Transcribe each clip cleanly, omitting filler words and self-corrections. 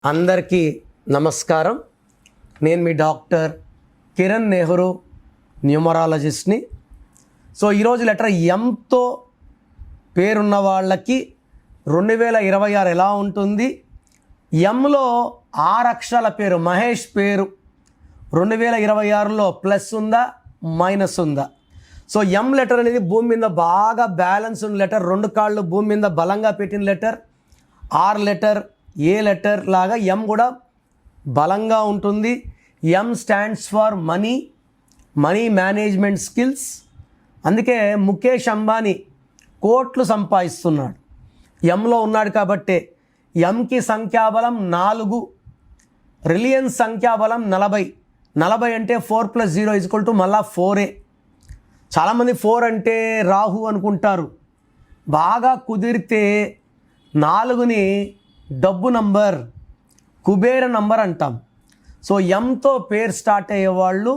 అందరికీ నమస్కారం. నేను మీ డాక్టర్ కిరణ్ నెహ్రూ, న్యూమరాలజిస్ట్ని. సో ఈరోజు లెటర్ ఎంతో పేరున్న వాళ్ళకి 2026 ఎలా ఉంటుంది? ఎంలో 6 అక్షరాల పేరు మహేష్ పేరు 2026లో ప్లస్ ఉందా మైనస్ ఉందా? సో ఎం లెటర్ అనేది భూమి మీద బాగా బ్యాలెన్స్ ఉన్న లెటర్, 2 కాళ్ళు భూమి మీద బలంగా పెట్టిన లెటర్. ఆర్ లెటర్, ఏ లెటర్ లాగా ఎం కూడా బలంగా ఉంటుంది. ఎం stands for money, money management skills. అందుకే ముఖేష్ అంబానీ కోట్లు సంపాదిస్తున్నాడు, ఎంలో ఉన్నాడు కాబట్టే. ఎంకి సంఖ్యాబలం 4, రిలయన్స్ సంఖ్యాబలం 40. 40 అంటే 4 + 0 = మళ్ళా 4. చాలామంది 4 అంటే రాహు అనుకుంటారు. బాగా కుదిరితే 4ని డబ్బు నంబర్, కుబేర నంబర్ అంటాం. సో ఎంతో పేరు స్టార్ట్ అయ్యేవాళ్ళు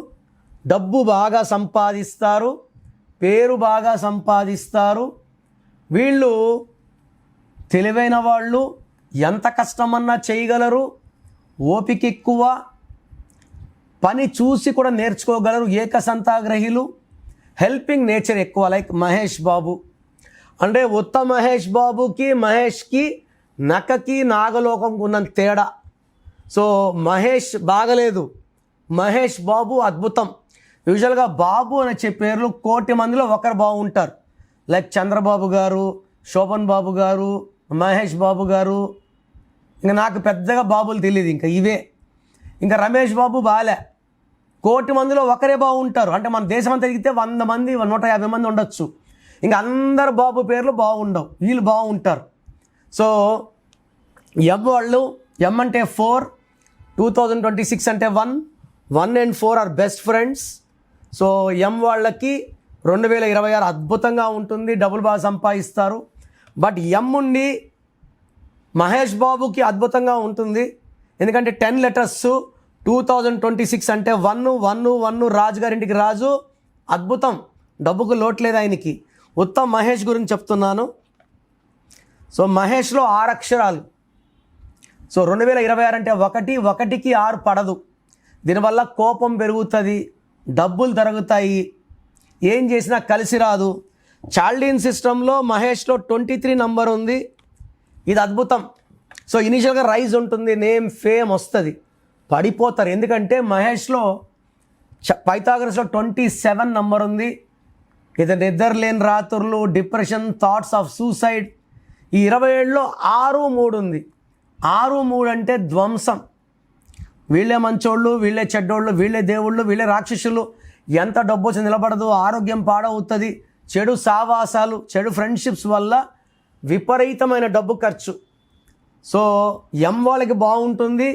డబ్బు బాగా సంపాదిస్తారు, పేరు బాగా సంపాదిస్తారు. వీళ్ళు తెలివైన వాళ్ళు, ఎంత కష్టమన్నా చేయగలరు, ఓపిక ఎక్కువ, పని చూసి కూడా నేర్చుకోగలరు, ఏకసంతాగ్రహీలు, హెల్పింగ్ నేచర్ ఎక్కువ. లైక్ మహేష్ బాబు అంటే ఉత్త మహేష్ బాబుకి మహేష్కి నక్కకి నాగలోకంకి ఉన్న తేడా. సో మహేష్ బాగలేదు, మహేష్ బాబు అద్భుతం. యూజువల్గా బాబు అనే పేర్లు 1 కోటి మందిలో ఒకరు బాగుంటారు. లైక్ చంద్రబాబు గారు, శోభన్ బాబు గారు, మహేష్ బాబు గారు. ఇంకా నాకు పెద్దగా బాబులు తెలియదు, ఇంకా ఇవే. ఇంకా రమేష్ బాబు బాలే. 1 కోటి మందిలో ఒకరే బాగుంటారు. అంటే మన దేశం అంతా తిరిగితే 100 మంది 150 మంది ఉండొచ్చు. ఇంకా అందరు బాబు పేర్లు బాగుండవు, వీళ్ళు బాగుంటారు. సో ఎం వాళ్ళు, ఎం అంటే 4, 2026 అంటే 1 and 4 are best friends. So ఎం వాళ్ళకి 2026 అద్భుతంగా ఉంటుంది, డబ్బులు బాగా సంపాదిస్తారు. బట్ ఎం ఉండి మహేష్ బాబుకి అద్భుతంగా ఉంటుంది, ఎందుకంటే 10 లెటర్స్. 2026 అంటే 1 రాజు గారింటికి రాజు, అద్భుతం, డబ్బుకు లోట్లేదు ఆయనకి. ఉత్తమ్ మహేష్ గురించి చెప్తున్నాను. సో మహేష్లో 6 అక్షరాలు. సో 2026 అంటే 1కి 6 పడదు. దీనివల్ల కోపం పెరుగుతుంది, డబ్బులు తరుగుతాయి, ఏం చేసినా కలిసి రాదు. చాల్డీన్ సిస్టంలో మహేష్లో 23 నంబర్ ఉంది, ఇది అద్భుతం. సో ఇనీషియల్గా రైజ్ ఉంటుంది, నేమ్ ఫేమ్ వస్తుంది, పడిపోతారు. ఎందుకంటే మహేష్లో పైథాగరస్లో 27 నంబర్ ఉంది. ఇది నిద్రలేని రాత్రులు, డిప్రెషన్, థాట్స్ ఆఫ్ సూసైడ్. ఈ 27లో 6, 3 ఉంది. 6, 3 అంటే ధ్వంసం. వీళ్ళే మంచోళ్ళు, వీళ్ళే చెడ్డోళ్ళు, వీళ్ళే దేవుళ్ళు, వీళ్ళే రాక్షసులు. ఎంత డబ్బు వచ్చి నిలబడదు, ఆరోగ్యం పాడవుతుంది, చెడు సావాసాలు, చెడు ఫ్రెండ్షిప్స్ వల్ల విపరీతమైన డబ్బు ఖర్చు. సో ఎం వాళ్ళకి బాగుంటుంది.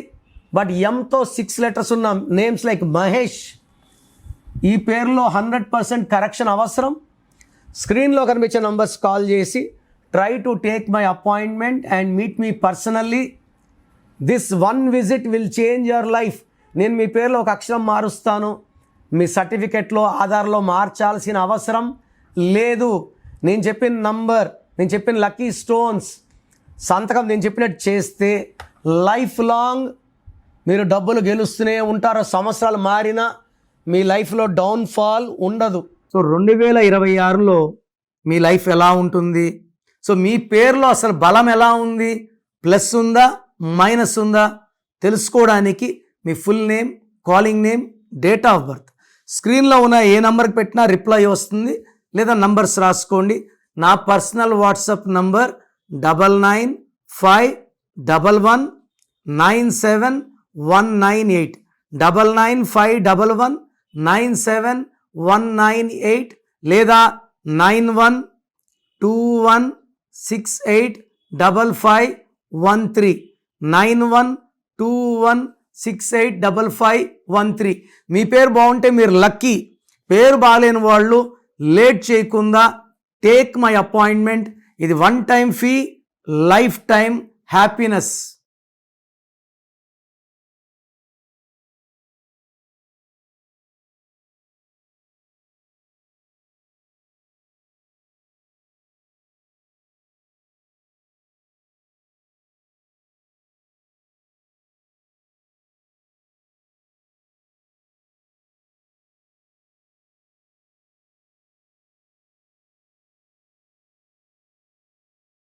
బట్ ఎంతో 6 లెటర్స్ ఉన్న నేమ్స్ లైక్ మహేష్, ఈ పేరులో 100% కరెక్షన్ అవసరం. స్క్రీన్లో కనిపించే నంబర్స్ కాల్ చేసి try to take my appointment and meet me personally. This 1 visit will change your life. నేను మీ పేరులో ఒక అక్షరం మారుస్తాను, మీ సర్టిఫికెట్లో, ఆధార్లో మార్చాల్సిన అవసరం లేదు. నేను చెప్పిన నంబర్, నేను చెప్పిన లక్కీ స్టోన్స్, సంతకం నేను చెప్పినట్టు చేస్తే లైఫ్ లాంగ్ మీరు డబ్బులు గెలుస్తూనే ఉంటారు. సంవత్సరాలు మారినా మీ లైఫ్లో డౌన్ఫాల్ ఉండదు. సో 2026లో మీ లైఫ్ ఎలా ఉంటుంది? సో మీ పేరులో అసలు బలం ఎలా ఉంది, ప్లస్ ఉందా మైనస్ ఉందా తెలుసుకోవడానికి మీ full name, calling name, date of birth, స్క్రీన్లో ఉన్న ఏ నెంబర్కి పెట్టినా రిప్లై వస్తుంది. లేదా నంబర్స్ రాసుకోండి. నా పర్సనల్ వాట్సాప్ నంబర్ 9951197198, 9951197198, లేదా 9121685513, 9121685513. మీ పేరు బాగుంటే మీరు లక్కీ. పేరు బాగాలేని వాళ్ళు లేట్ చేయకుండా టేక్ మై అపాయింట్మెంట్. ఇది 1 time fee, life time happiness.